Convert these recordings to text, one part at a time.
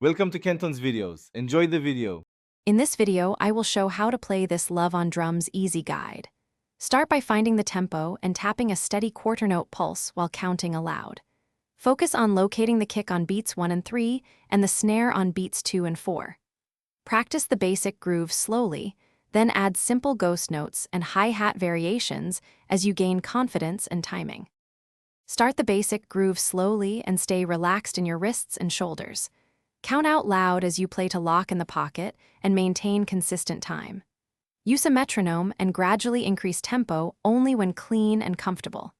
Welcome to Kenton's videos. Enjoy the video. In this video, I will show how to play this Love on Drums easy guide. Start by finding the tempo and tapping a steady quarter note pulse while counting aloud. Focus on locating the kick on beats 1 and 3 and the snare on beats 2 and 4. Practice the basic groove slowly, then add simple ghost notes and hi-hat variations as you gain confidence and timing. Start the basic groove slowly and stay relaxed in your wrists and shoulders. Count out loud as you play to lock in the pocket and maintain consistent time. Use a metronome and gradually increase tempo only when clean and comfortable.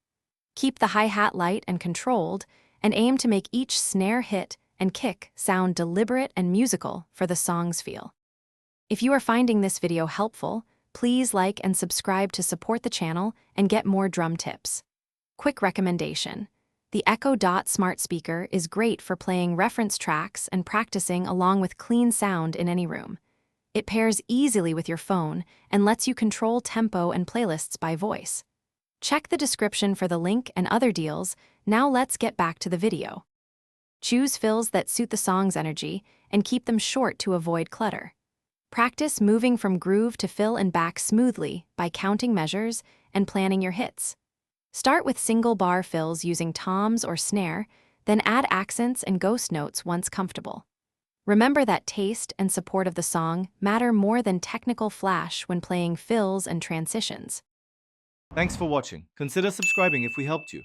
Keep the hi-hat light and controlled, and aim to make each snare hit and kick sound deliberate and musical for the song's feel. If you are finding this video helpful, please like and subscribe to support the channel and get more drum tips. Quick recommendation: the Echo Dot smart speaker is great for playing reference tracks and practicing along with clean sound in any room. It pairs easily with your phone and lets you control tempo and playlists by voice. Check the description for the link and other deals. Now let's get back to the video. Choose fills that suit the song's energy and keep them short to avoid clutter. Practice moving from groove to fill and back smoothly by counting measures and planning your hits. Start with single bar fills using toms or snare, then add accents and ghost notes once comfortable. Remember that taste and support of the song matter more than technical flash when playing fills and transitions. Thanks for watching. Consider subscribing if we helped you.